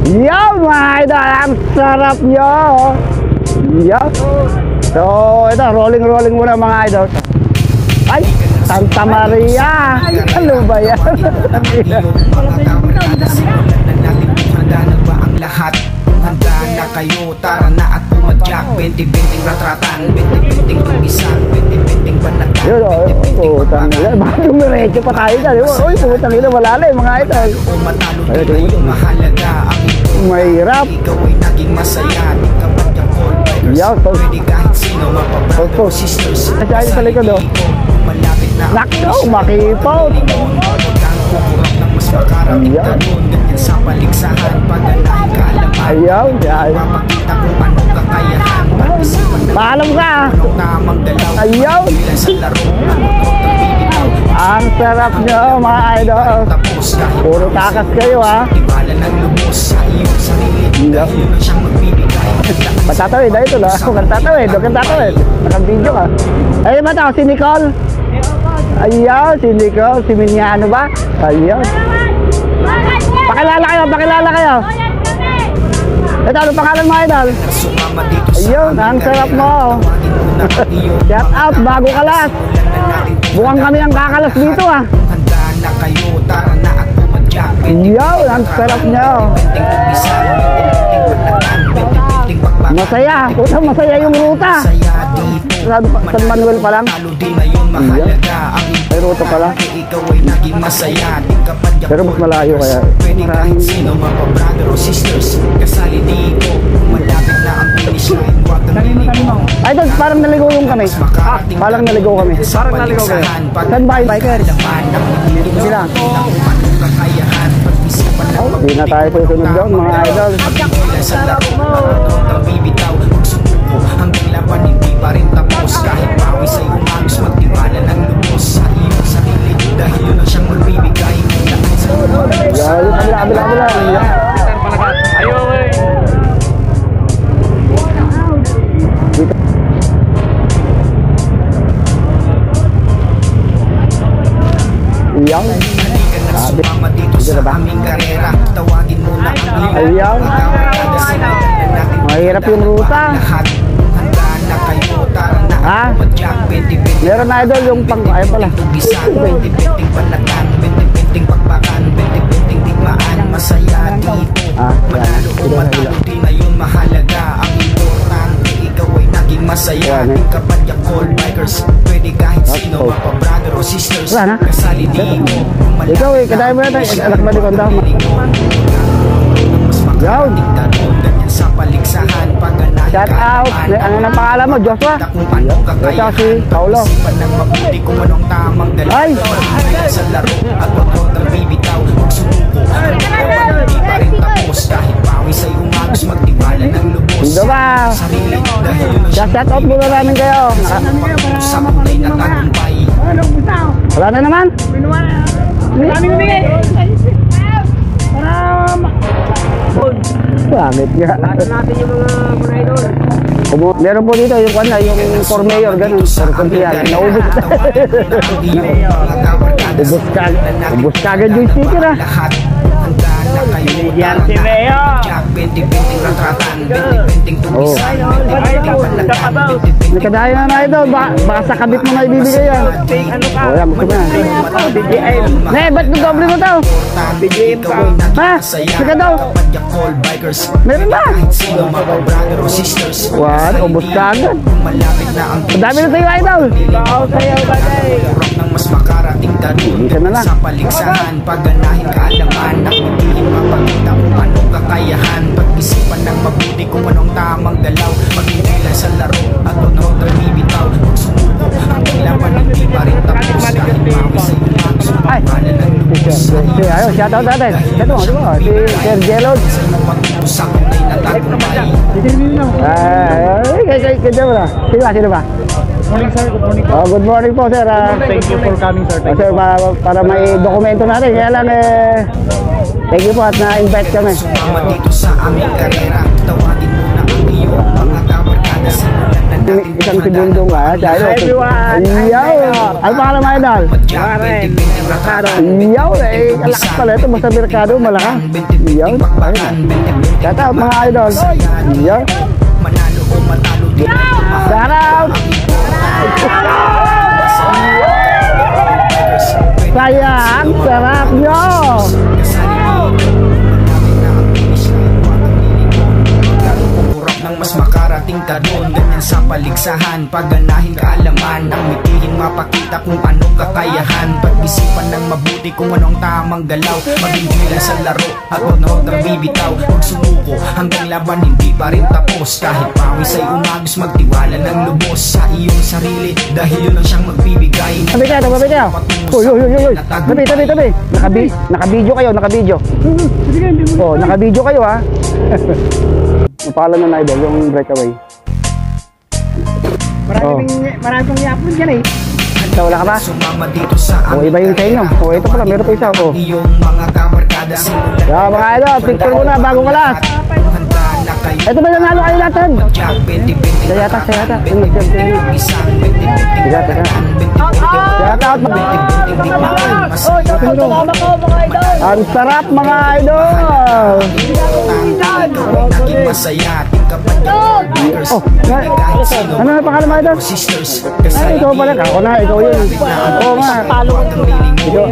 Yo mga idol, ang sarap nyo. Yo. So ito, rolling muna mga idol. Ay, Santa Maria. Ano ba yan? Lahat handa na kayo, tara na at pumadyak. 20-20 ratratan, 20-20 tugisan, 20-20 banatan. Yun o, putang ina. Bakit dumiretso pa tayo dyan? Uy, putang ina, malalim mga idol. Matalo din na yung mahalaga. Ang mahirap. ikaw ay naging masaya. Di ka ba't yung callbikers? Pwede kahit sino, mapabrado sisters. Kasi sa likod o. Malapit na nakto, makipot. Mas makarating ka doon, ganyan sa paligsahan. Paganahin ka alaman, ayaw, ayaw. mapakita kung anong kakayahan. Pag-isipan na paalam ka. anong tamang dalaw. Ayaw. Bilang sa laro, ang sarap nyo mga idol. tapos kahit Puro takas kayo ha. tibala ng lubos sa iyong sarili. Dahil yun ang siyang magbibigay. Patatawid, ay ito na. Huwag tatawid, nakabidyo ka. Ayun ba ito, si Nicole? Ayaw, si Nicole, si Minyano ba? Ayaw. Pakilala kayo. Ito, ano pangalan mo idol? Ayun, ang sarap mo. Shout out, bago kalas. Bukan kami ang kakalas dito ah. Handa na kayo, tara na at pumadyak. Ayaw, ang sarap nyo. Masaya, puta masaya yung ruta. San Manuel pa lang. May ruta pa lang. Pero mas malayo kaya. Maraming sino, mga brother o sisters, kasali dito. Malapit na ang finish line. Ay, doon, parang naligaw yung kami. Parang naligaw kami. Parang naligaw kayo. Saan ba yung biker? Dito sila. Hindi na tayo susunod doon, mga idol. Sa laro, ang bibitaw, magsumuko hanggang laban, hindi pa rin tapos. Kahit pawis ay umagos, magtiwala ng lubos sa iyong sarili. Dahil yun ang siyang magbibigay ng lakas sa lubos. Kabila. Ayaw eh. Iyaw. Sumama dito sa aming karera. Tawagin mo na ang Ayaw. Mahirap yung ruta. Handa na kayo, tara na Ha? pumadyak. 20-20 Meron na idol yung pang... Ay pala. tugisan, 20-20 banatan, 20-20 pagpakan, 20-20 digmaan. Masaya dito, manalo o matalo, di na yun mahalaga. Ang importante, ikaw ay naging masaya. Di ka pa yung call bikers, pwede kahit sino, mga brother o sisters, Wala na. kasali dito. Ikaw eh, kadaya mo na tayo. Anak ba di konta? Yaw. Sa paligsahan, paganahin Shout out. Ano nang pangalan mo? Joshua? Joshua si Paulo. Ng mabuti kung anong tamang dalaw. Ay! Sa laro at pagkot ang bibitaw, magsumuko. Hindi pa rin tapos kahit pawis ay umagos, magtiwala ng lubos. Dito ba? Sarili dahil yun ang Shout out muna namin kayo. sa kulay na tagumpay. Wala na naman? Bakit nga? Natin yung mga idol. Meron po dito yung kwan na, yung for mayor, ganun. For kontiyan. Naubos. Ubus kagad yung sticker ah. Lahat handa na kayo. Yan si Mayo. 20-20 ratratan, 20-20 tugisan, 20-20 banatan, May kadaya na ito. Baka sa kabit mo na ibibigay yan. Ano ka? O yan, gusto mo yan. BGM. Ne, ba't doble mo to? BGM pa. Ha? Sige daw. Meron ba? Sino mga brother o sisters? What? Ubus kagad. Malapit na ang Ang dami na sa'yo, idol. Ikaw sayaw ba day? Rock ng mas makarating ka doon. Isa na lang. Sa paligsahan, pagganahin ka alaman. Nakitihin mapakita kung anong kakayahan. Pag-isipan ng mabuti kung anong tamang dalaw. Pag-iilan sa laro at unang bibitaw. Sumuko ang laban, hindi pa rin tapos. Kahit pawis ay umagos, pagpala ng lubos. Ayun, shout out natin. Ito mo, di ba? Si Sir Jelod. Sa mga sa kulay na tagumpay. Kaya mo na. Sino ba? Morning sir, good morning. Good morning po, sir. Thank you for coming sir. Sir, para may dokumento natin. Kaya lang thank you po at na-invite kami. Sumama dito sa aming karera. Tawagin mo na ang iyong mga kabarkada. Simulan na Isang segundo nga, idol. Everyone! Ayaw! Ano pangalan mo, idol? Warren! Ayaw! Eh, kalakas pala ito. Basta merkado, malakas. Ayaw! Shout out mga idol. Ayaw! Manalo o matalo din Shout out! Sayang! Sarap nyo! Mas makarating ka doon, ganyan sa paligsahan. Pagganahin kaalaman, ang mitihin mapakita kung anong kakayahan. Pag-isipan ng mabuti kung anong tamang galaw. Maging gilan sa laro at huwag nang bibitaw. Huwag sumuko hanggang laban hindi pa rin tapos. Kahit pawis ay umagos, magtiwala ng lubos sa iyong sarili, dahil yun ang siyang magbibigay. Tabi kayo! Uy! Tabi! Naka-video kayo, naka-video. Oh, naka-video kayo ha. Ang pangalan ng idol, yung breakaway. Maraming yapon dyan eh. Ikaw, wala ka ba? Sumama dito sa O, iba yung sa inyo. O, ito pala, meron pa isa. O. iyong mga kabarkada. Simulan Yeah, mga idol, picture muna bago kalas. handa na kayo. Ito ba yung nalo kayo natin? Jack, 20-20 Saya yata. Yung nag-jump din. isang 20-20 Teka. Shout out mga Ang sarap mga idol! naging masaya ating kapatid. Oh, ano na pangalan mga idol? Sisters, Ay, ikaw pala. Ako na, ikaw yun. Oo nga. Ikaw,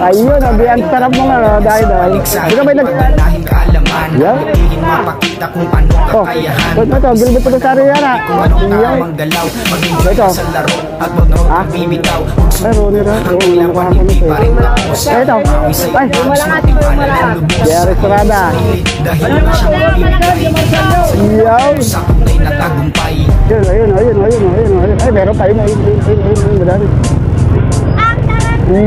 ayun, ang sarap mo nga, idol. Ikaw ba Paganahin kaalaman, Yeah. matihin mapakita kung anong Oh, kakayahan. ito, Gilbert Pagkasari yan ha. Kung anong tamang galaw, maging Ito. sa laro at huwag na bibitaw. Ay, Ronnie Ra. Oo, ano ka Hindi nito pa rin tapos. Ito. Ay, Jerry Estrada. Dahil na siya magbibigay Yaw. sa tunay na tagumpay. Ayun. Ay, meron pa yun. Madami.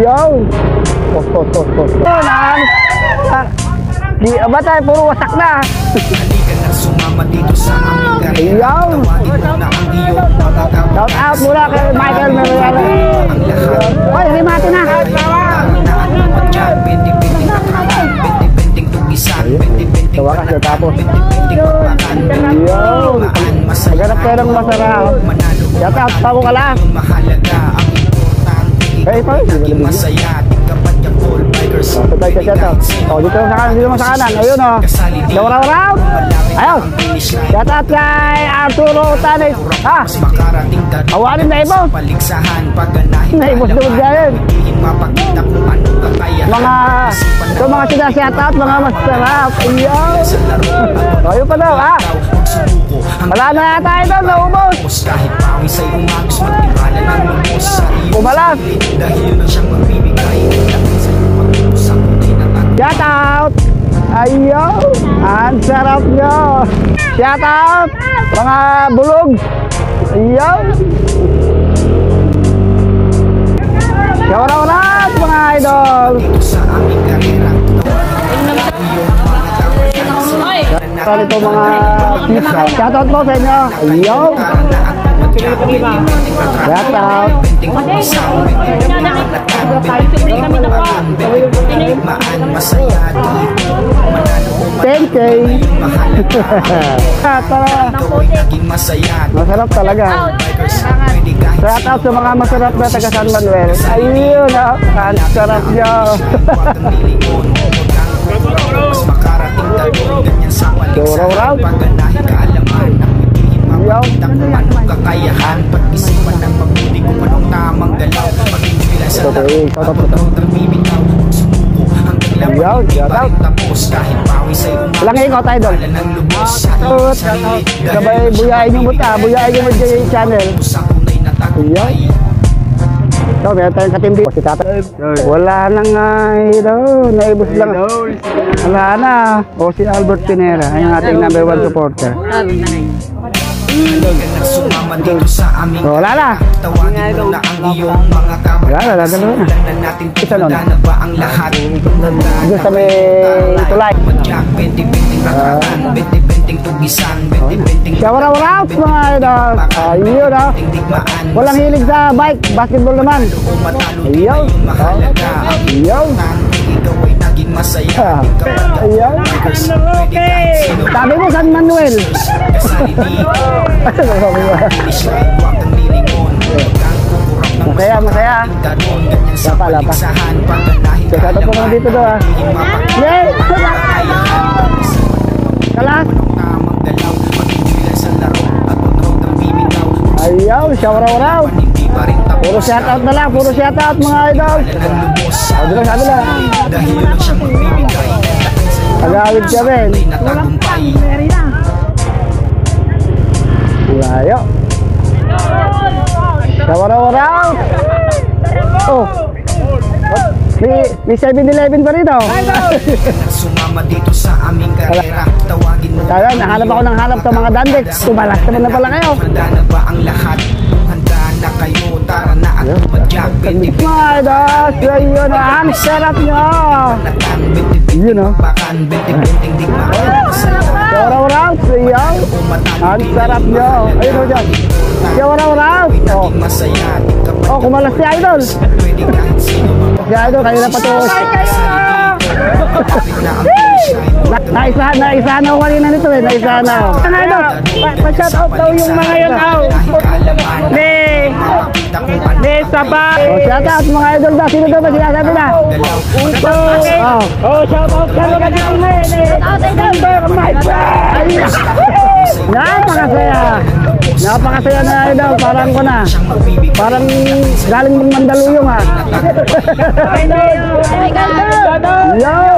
Yaw. Tos. Di ba tayo, puro wasak na. Halika na sumama dito sa aming karera. Ayaw. Tawagin mo na ang iyong mga Shout out mula kay Michael Merriara. Ay, rimati na. Sa wakas na tapos. Yaw. Maghanap tayo ng masarap. Shout out, tawo ka lang. Mahalaga ang importante. Eh, ito, di ba Masaya ating kapadyang all bikers. Patay ka shout out. Oh, dito mo sa kanan. Ayun oh. Raw. Ayun. Shout out kay Arturo Tanes. Ha? Mas makarating ka Awanin na ibo. paligsahan, pagganahin Naibos-ibos ganyan. Hindi mapakita kung anong kakayahan. Mga sinashout out, mga masarap. Ayaw. Ayun pa daw, ha? Wala na yata ito, naubos. Kahit pawis ay umagos, magtiwala ng lubos sa iyong Umalas. sarili, dahil yun ang siyang magbibigay. Dapat sa iyong pagtubos ang tunay na tagumpay. Shout out. Ayaw. Ang sarap nyo. Shout out. Mga bulog. Ayaw. Shout out mga idol. Dito sa aming karera, Sorry po mga pizza. Shout out po sa inyo. Ayaw. Shout out. masaya dito, manalo o 10K. naging masaya. Masarap talaga. Pwede kahit Shout out sa mga masarap na taga San Manuel. Ayun, ang sarap nyo. mas makarating ka doon, ganyan sa Raw. paligsahan. Pagganahin kaalaman, ang mitihin mapakita kung anong kakayahan. Pag-isipan ng mabuti kung anong tamang galaw. Maging bilang sa laro at huwag nang bibitaw. Sumuko hanggang laban, hindi pa rin tapos. Kahit pawis ay umagos, Walang ikot, idol. wala ng lubos sa iyong sarili. Sabay buyain yung muta, buyain yung muta yung channel. Sa tunay na tagumpay. So, meron tayong katimbi. Si tatay. Wala na nga ito. Naibos lang. Wala na. O si Albert Pinera, ang ating number 1 supporter. Halika na sumama dito sa aming Wala na. tawagin mo na ang iyong mga kabarkada. Wala na, dalawa na. Simulan na natin Isa nun. na ba ang lahat. Doon sa may tulay. Madyak, 20-20 ratakan, 20-20 tugisan, 20-20 Shout out mga idol. Ayun ah. digmaan. Walang hilig sa bike, basketball naman. O matalo Ayaw. din na yung mahalaga. Ang Ayaw. importante, ikaw ay naging masaya. Ah. Ayan. Sabi mo San Manuel. Masaya, masaya. Lapa. Shoutout po mga dito do ah. Yay! Kalas! Ayaw, shout-out! Puro shoutout na lang, puro shoutout mga idol! Sabi lang. Agawid kami. Ayaw! Shout-out! Oh! May 7-Eleven pa rito. Sumama dito sa aming karera. Tawagin mo. Kaya nahanap ako ng hanap sa mga Dandex. Tumalas naman na pala kayo. Handa na ba ang lahat? Kung handa na kayo, tara na at tumadyak. Mga idol, yun ang sarap nyo. Yun o. Shout-out sa iyo. Ang sarap nyo. Ayun o dyan. Shout-out. Oh, kumalas si idol. Si idol, kanina pa to. Naisahan ako kanina nito eh. Naisahan ako. Idol, pa-shoutout daw yung mga yun. Ne, sabay. Oh, shoutout mga idol ba? Sino daw ba sinasabi na? Oh, shoutout ka naman dito na eh. Number, my friend. Napakasaya. Napakasaya na idol. Parang ko na. Parang galing ng Mandaluyong ha. Yo!